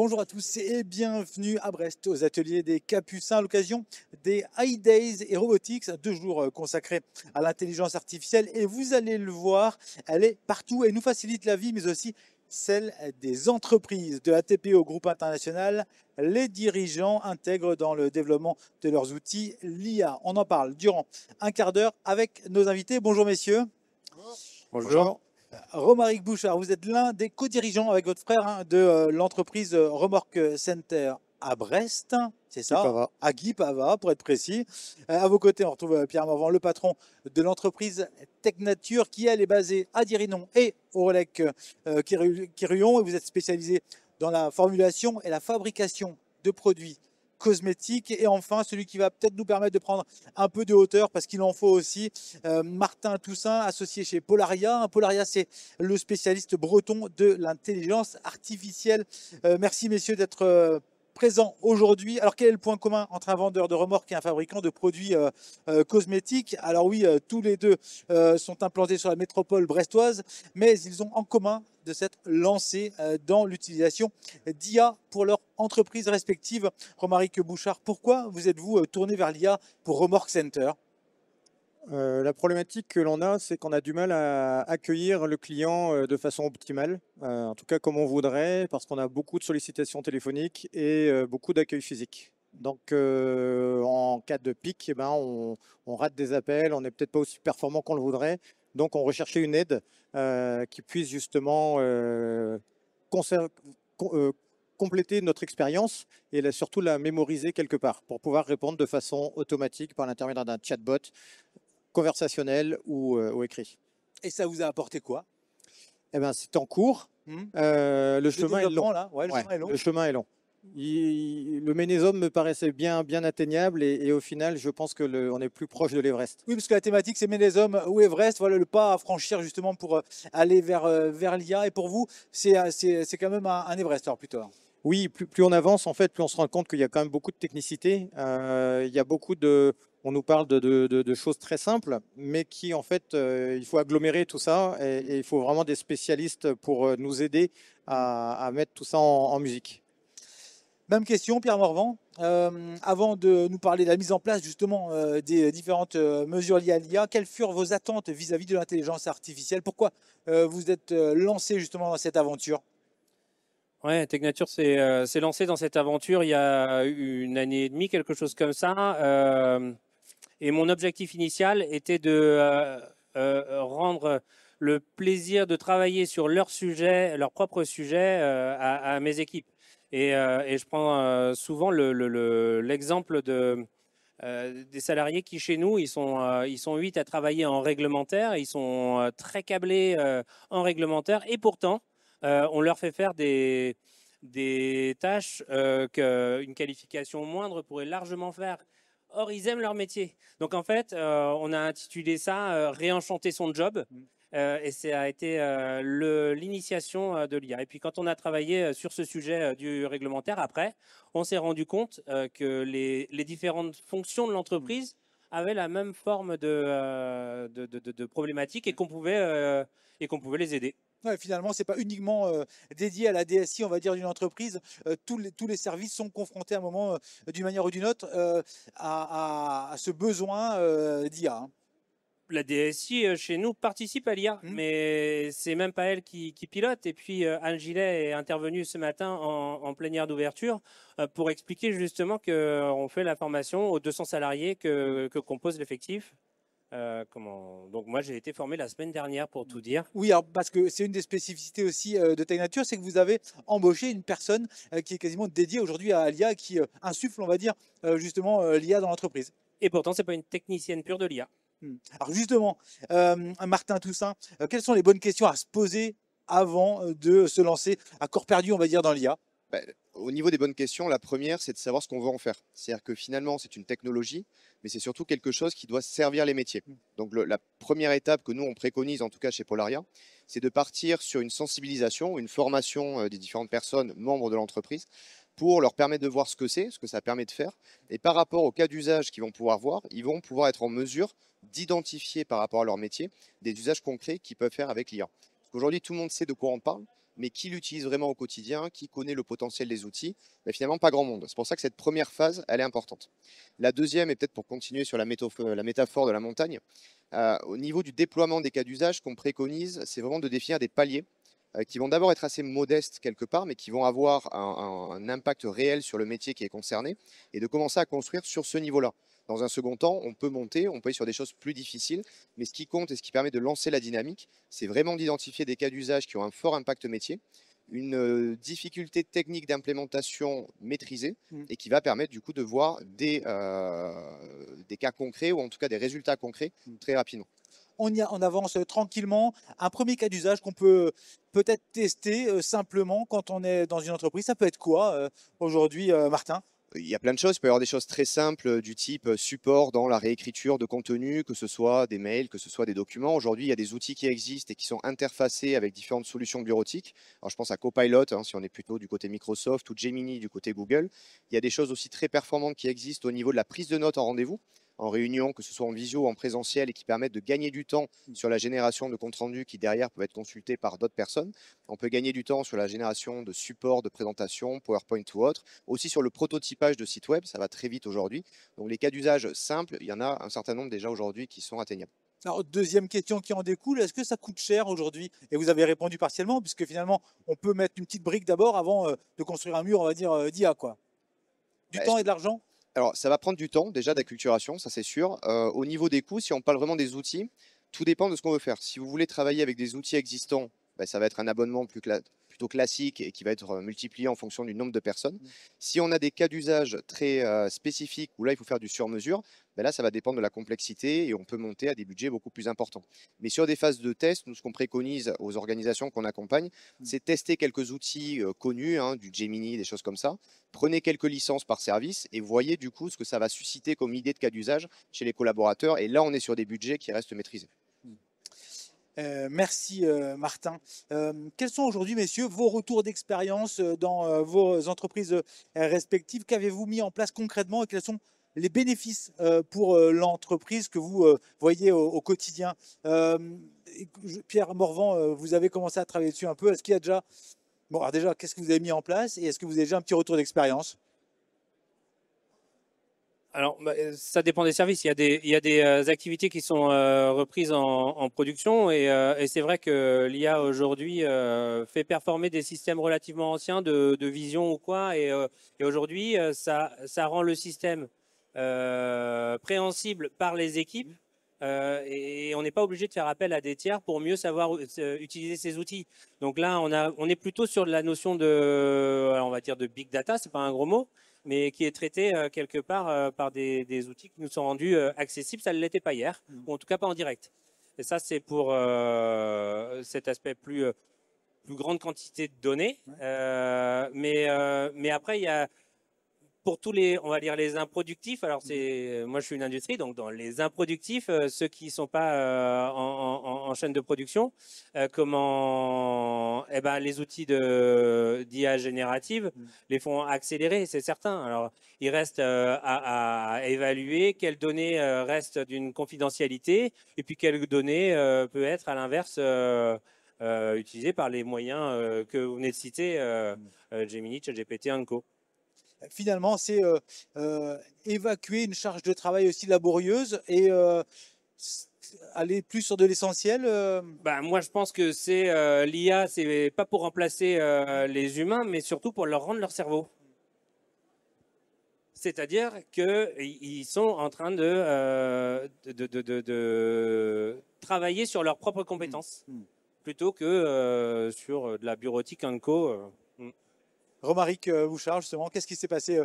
Bonjour à tous et bienvenue à Brest aux ateliers des Capucins à l'occasion des High Days et Robotics, 2 jours consacrés à l'intelligence artificielle. Et vous allez le voir, elle est partout et nous facilite la vie, mais aussi celle des entreprises. De ATP au groupe international, les dirigeants intègrent dans le développement de leurs outils l'IA. On en parle durant un quart d'heure avec nos invités. Bonjour messieurs. Bonjour. Romaric Bouchard, vous êtes l'un des co-dirigeants avec votre frère de l'entreprise Remorque Center à Brest, c'est ça, Pava. à Guy Pava pour être précis. À vos côtés, on retrouve Pierre Morvan, le patron de l'entreprise Technature qui elle est basée à Dirinon et au Relec Quirillon, et vous êtes spécialisé dans la formulation et la fabrication de produits cosmétiques. Et enfin, celui qui va peut-être nous permettre de prendre un peu de hauteur, parce qu'il en faut aussi, Martin Toussaint, associé chez Polaria. Polaria, c'est le spécialiste breton de l'intelligence artificielle. Merci messieurs d'être présents aujourd'hui. Alors quel est le point commun entre un vendeur de remorques et un fabricant de produits cosmétiques? Alors oui, tous les deux sont implantés sur la métropole brestoise, mais ils ont en commun de s'être lancés dans l'utilisation d'IA pour leur entreprise respective. Romaric Bouchard, pourquoi vous êtes-vous tourné vers l'IA pour Remorque Center? La problématique que l'on a, c'est qu'on a du mal à accueillir le client de façon optimale, en tout cas comme on voudrait, parce qu'on a beaucoup de sollicitations téléphoniques et beaucoup d'accueil physique. Donc en cas de pic, eh ben, on rate des appels, on n'est peut-être pas aussi performant qu'on le voudrait. Donc on recherchait une aide qui puisse justement conser- com- euh, compléter notre expérience et surtout la mémoriser quelque part pour pouvoir répondre de façon automatique par l'intermédiaire d'un chatbot conversationnel ou écrit. Et ça vous a apporté quoi? Eh ben, c'est en cours. Hmm. Le chemin est long. Développement là, ouais, le Ouais, chemin est long. le chemin est long. Le Ménésum me paraissait bien atteignable et au final, je pense que on est plus proche de l'Everest. Oui, parce que la thématique, c'est Ménésum ou Everest. Voilà le pas à franchir justement pour aller vers l'IA. Et pour vous, c'est quand même un Everest, alors plutôt. Oui, plus on avance, en fait, plus on se rend compte qu'il y a quand même beaucoup de technicité. Il y a on nous parle de choses très simples, mais qui, en fait, il faut agglomérer tout ça et il faut vraiment des spécialistes pour nous aider à mettre tout ça en musique. Même question, Pierre Morvan. Avant de nous parler de la mise en place justement des différentes mesures liées à l'IA, quelles furent vos attentes vis-à-vis de l'intelligence artificielle? Pourquoi vous êtes lancé justement dans cette aventure? Ouais, Technature s'est lancé dans cette aventure il y a une année et demie, quelque chose comme ça. Et mon objectif initial était de rendre le plaisir de travailler sur leur sujet, leur propre sujet, à mes équipes. Et je prends souvent l'exemple des salariés qui, chez nous, ils sont 8 à travailler en réglementaire, ils sont très câblés en réglementaire, et pourtant, on leur fait faire des tâches qu'une qualification moindre pourrait largement faire. Or, ils aiment leur métier. Donc, en fait, on a intitulé ça Réenchanter son job. Et ça a été l'initiation de l'IA. Et puis, quand on a travaillé sur ce sujet du réglementaire, après, on s'est rendu compte que les différentes fonctions de l'entreprise avaient la même forme de problématique et qu'on pouvait les aider. Ouais, finalement, ce n'est pas uniquement dédié à la DSI, on va dire, d'une entreprise. Tous les services sont confrontés à un moment, d'une manière ou d'une autre, à ce besoin d'IA. La DSI chez nous participe à l'IA, mais c'est même pas elle qui pilote. Et puis Anne Gillet est intervenue ce matin en plénière d'ouverture pour expliquer justement qu'on fait la formation aux 200 salariés que compose l'effectif. Donc moi j'ai été formé la semaine dernière pour tout dire. Oui, alors, parce que c'est une des spécificités aussi de Technature, c'est que vous avez embauché une personne qui est quasiment dédiée aujourd'hui à l'IA, qui insuffle, on va dire, justement l'IA dans l'entreprise. Et pourtant, c'est pas une technicienne pure de l'IA. Alors justement, Martin Toussaint, quelles sont les bonnes questions à se poser avant de se lancer à corps perdu, on va dire, dans l'IA? Au niveau des bonnes questions, la première, c'est de savoir ce qu'on veut en faire. C'est-à-dire que finalement, c'est une technologie, mais c'est surtout quelque chose qui doit servir les métiers. Donc la première étape que nous, on préconise, en tout cas chez Polaria, c'est de partir sur une sensibilisation, une formation des différentes personnes membres de l'entreprise pour leur permettre de voir ce que ça permet de faire. Et par rapport au cas d'usage qu'ils vont pouvoir voir, ils vont pouvoir être en mesure d'identifier par rapport à leur métier des usages concrets qu'ils peuvent faire avec l'IA. Parce qu'aujourd'hui, tout le monde sait de quoi on parle, mais qui l'utilise vraiment au quotidien, qui connaît le potentiel des outils, mais finalement pas grand monde. C'est pour ça que cette première phase, elle est importante. La deuxième, et peut-être pour continuer sur la métaphore de la montagne, au niveau du déploiement des cas d'usage, ce qu'on préconise, c'est vraiment de définir des paliers qui vont d'abord être assez modestes quelque part, mais qui vont avoir un impact réel sur le métier qui est concerné, et de commencer à construire sur ce niveau-là. Dans un second temps, on peut aller sur des choses plus difficiles, mais ce qui compte et ce qui permet de lancer la dynamique, c'est vraiment d'identifier des cas d'usage qui ont un fort impact métier, une difficulté technique d'implémentation maîtrisée, et qui va permettre du coup de voir des cas concrets, ou en tout cas des résultats concrets très rapidement. On avance tranquillement. Un premier cas d'usage qu'on peut peut-être tester simplement quand on est dans une entreprise, ça peut être quoi aujourd'hui, Martin? Il y a plein de choses. Il peut y avoir des choses très simples du type support dans la réécriture de contenu, que ce soit des mails, que ce soit des documents. Aujourd'hui, il y a des outils qui existent et qui sont interfacés avec différentes solutions bureautiques. Alors, je pense à Copilot, si on est plutôt du côté Microsoft, ou Gemini du côté Google. Il y a des choses aussi très performantes qui existent au niveau de la prise de notes en rendez-vous, en réunion, que ce soit en visio ou en présentiel, et qui permettent de gagner du temps sur la génération de comptes rendus qui derrière peuvent être consultés par d'autres personnes. On peut gagner du temps sur la génération de supports, de présentations, PowerPoint ou autre, aussi sur le prototypage de sites web, ça va très vite aujourd'hui. Donc les cas d'usage simples, il y en a un certain nombre déjà aujourd'hui qui sont atteignables. Alors, deuxième question qui en découle, est-ce que ça coûte cher aujourd'hui? Et vous avez répondu partiellement, puisque finalement, on peut mettre une petite brique d'abord avant de construire un mur, on va dire, d'IA, quoi. Du temps et de l'argent? Alors, ça va prendre du temps déjà d'acculturation, ça c'est sûr. Au niveau des coûts, si on parle vraiment des outils, tout dépend de ce qu'on veut faire. Si vous voulez travailler avec des outils existants, ça va être un abonnement plutôt classique et qui va être multiplié en fonction du nombre de personnes. Si on a des cas d'usage très spécifiques où là il faut faire du sur-mesure, là ça va dépendre de la complexité et on peut monter à des budgets beaucoup plus importants. Mais sur des phases de test, nous ce qu'on préconise aux organisations qu'on accompagne, c'est tester quelques outils connus, du Gemini, des choses comme ça. Prenez quelques licences par service et voyez du coup ce que ça va susciter comme idée de cas d'usage chez les collaborateurs. Et là on est sur des budgets qui restent maîtrisés. Merci Martin. Quels sont aujourd'hui, messieurs, vos retours d'expérience dans vos entreprises respectives? Qu'avez-vous mis en place concrètement et quels sont les bénéfices pour l'entreprise que vous voyez au quotidien? Pierre Morvan, vous avez commencé à travailler dessus un peu. Est-ce qu'il y a déjà... Bon, alors déjà, qu'est-ce que vous avez mis en place et est-ce que vous avez déjà un petit retour d'expérience? Alors, ça dépend des services. Il y a des activités qui sont reprises en production et c'est vrai que l'IA aujourd'hui fait performer des systèmes relativement anciens de vision ou quoi. Et aujourd'hui, ça rend le système préhensible par les équipes. Et on n'est pas obligé de faire appel à des tiers pour mieux savoir utiliser ces outils. Donc là, on est plutôt sur la notion on va dire de big data, c'est pas un gros mot, mais qui est traité quelque part par des outils qui nous sont rendus accessibles. Ça ne l'était pas hier, ou en tout cas pas en direct. Et ça, c'est pour cet aspect plus grande quantité de données. Mais après, il y a pour tous les, on va dire les improductifs. Alors moi je suis une industrie, donc dans les improductifs, ceux qui sont pas en chaîne de production, les outils d'IA générative les font accélérer, c'est certain. Alors il reste à évaluer quelles données restent d'une confidentialité et puis quelles données peut être à l'inverse utilisées par les moyens que vous venez de citer, Gemini, ChatGPT, Co. Finalement, c'est évacuer une charge de travail aussi laborieuse et aller plus sur de l'essentiel. Moi, je pense que c'est l'IA, c'est pas pour remplacer les humains, mais surtout pour leur rendre leur cerveau. C'est-à-dire qu'ils sont en train de travailler sur leurs propres compétences plutôt que sur de la bureautique Co. Romaric Bouchard, justement, qu'est-ce qui s'est passé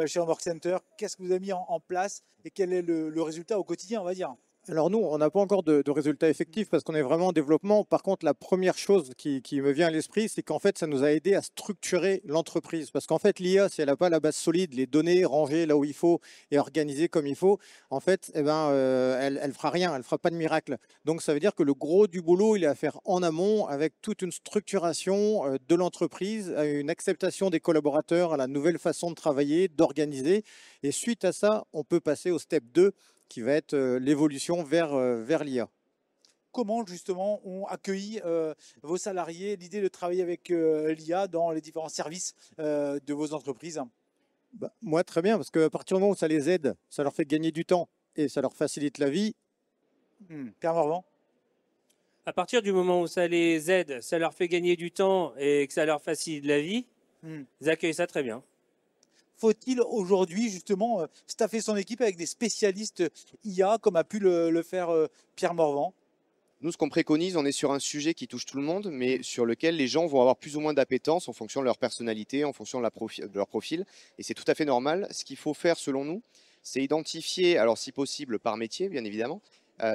chez Homework Center? Qu'est-ce que vous avez mis en place et quel est le résultat au quotidien, on va dire? Alors nous, on n'a pas encore de résultats effectifs parce qu'on est vraiment en développement. Par contre, la première chose qui me vient à l'esprit, c'est qu'en fait, ça nous a aidé à structurer l'entreprise. Parce qu'en fait, l'IA, si elle n'a pas la base solide, les données rangées là où il faut et organisées comme il faut, en fait, elle fera rien, elle fera pas de miracle. Donc ça veut dire que le gros du boulot, il est à faire en amont avec toute une structuration de l'entreprise, une acceptation des collaborateurs à la nouvelle façon de travailler, d'organiser. Et suite à ça, on peut passer au step 2, qui va être l'évolution vers l'IA. comment justement ont accueilli vos salariés l'idée de travailler avec l'IA dans les différents services de vos entreprises? Bah, moi, très bien, parce qu'à partir du moment où ça les aide, ça leur fait gagner du temps et ça leur facilite la vie. Pierre Morvan? À partir du moment où ça les aide, ça leur fait gagner du temps et que ça leur facilite la vie, ils accueillent ça très bien. Faut-il aujourd'hui justement staffer son équipe avec des spécialistes IA comme a pu le faire Pierre Morvan? Nous, ce qu'on préconise, on est sur un sujet qui touche tout le monde, mais sur lequel les gens vont avoir plus ou moins d'appétence en fonction de leur personnalité, en fonction de leur profil. Et c'est tout à fait normal. Ce qu'il faut faire, selon nous, c'est identifier, alors si possible par métier, bien évidemment,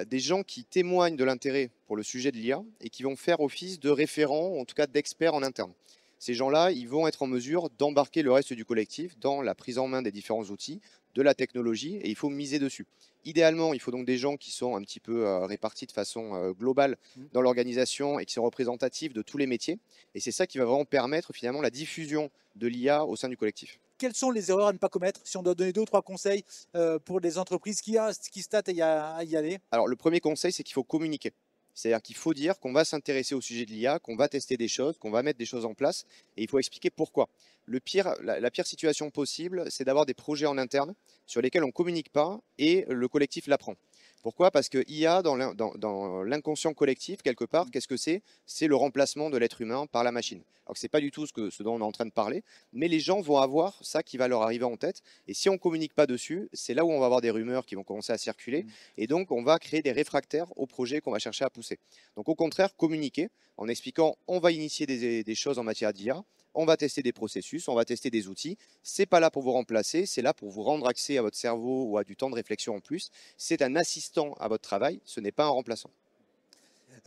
des gens qui témoignent de l'intérêt pour le sujet de l'IA et qui vont faire office de référents, en tout cas d'experts en interne. Ces gens-là, ils vont être en mesure d'embarquer le reste du collectif dans la prise en main des différents outils, de la technologie, et il faut miser dessus. Idéalement, il faut donc des gens qui sont un petit peu répartis de façon globale dans l'organisation et qui sont représentatifs de tous les métiers. Et c'est ça qui va vraiment permettre finalement la diffusion de l'IA au sein du collectif. Quelles sont les erreurs à ne pas commettre si on doit donner 2 ou 3 conseils pour des entreprises qui se tâtent à y aller? Alors le premier conseil, c'est qu'il faut communiquer. C'est-à-dire qu'il faut dire qu'on va s'intéresser au sujet de l'IA, qu'on va tester des choses, qu'on va mettre des choses en place, et il faut expliquer pourquoi. La pire situation possible, c'est d'avoir des projets en interne sur lesquels on ne communique pas et le collectif l'apprend. Pourquoi? Parce que IA, dans l'inconscient collectif, quelque part, qu'est-ce que c'est? C'est le remplacement de l'être humain par la machine. Alors que ce n'est pas du tout ce dont on est en train de parler, mais les gens vont avoir ça qui va leur arriver en tête. Et si on ne communique pas dessus, c'est là où on va avoir des rumeurs qui vont commencer à circuler. Et donc, on va créer des réfractaires au projet qu'on va chercher à pousser. Donc, au contraire, communiquer en expliquant on va initier des choses en matière d'IA. On va tester des processus, on va tester des outils. C'est pas là pour vous remplacer, c'est là pour vous rendre accès à votre cerveau ou à du temps de réflexion en plus. C'est un assistant à votre travail, ce n'est pas un remplaçant.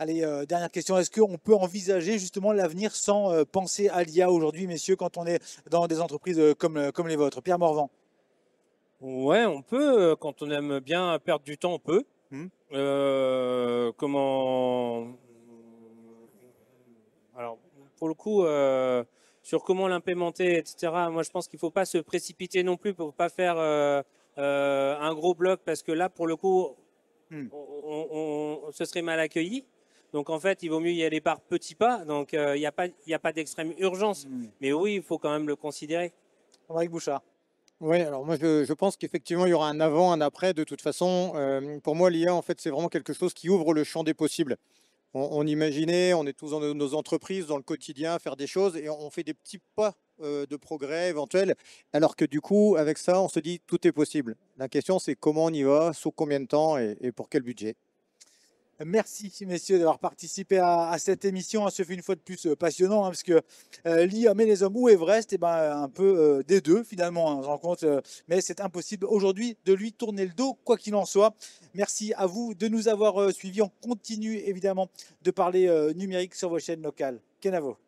Allez, dernière question. Est-ce qu'on peut envisager justement l'avenir sans penser à l'IA aujourd'hui, messieurs, quand on est dans des entreprises comme les vôtres? Pierre Morvan? Ouais, on peut. Quand on aime bien perdre du temps, on peut. Alors, pour le coup, sur comment l'implémenter, etc., moi, je pense qu'il ne faut pas se précipiter non plus pour ne pas faire un gros bloc parce que là, pour le coup, ce serait mal accueilli. Donc, en fait, il vaut mieux y aller par petits pas. Donc, il n'y a pas d'extrême urgence. Mais oui, il faut quand même le considérer. Henri Bouchard? Oui, alors moi je pense qu'effectivement il y aura un avant, un après. De toute façon, pour moi l'IA en fait c'est vraiment quelque chose qui ouvre le champ des possibles. On imaginait, on est tous dans nos entreprises, dans le quotidien, faire des choses et on fait des petits pas de progrès éventuels. Alors que du coup, avec ça, on se dit tout est possible. La question c'est comment on y va, sous combien de temps et pour quel budget. Merci messieurs d'avoir participé à cette émission. Ce fut une fois de plus passionnant parce que l'IA met les hommes où Everest, et ben un peu des deux finalement, on se rend compte, mais c'est impossible aujourd'hui de lui tourner le dos quoi qu'il en soit. Merci à vous de nous avoir suivis. On continue évidemment de parler numérique sur vos chaînes locales. Kenavo.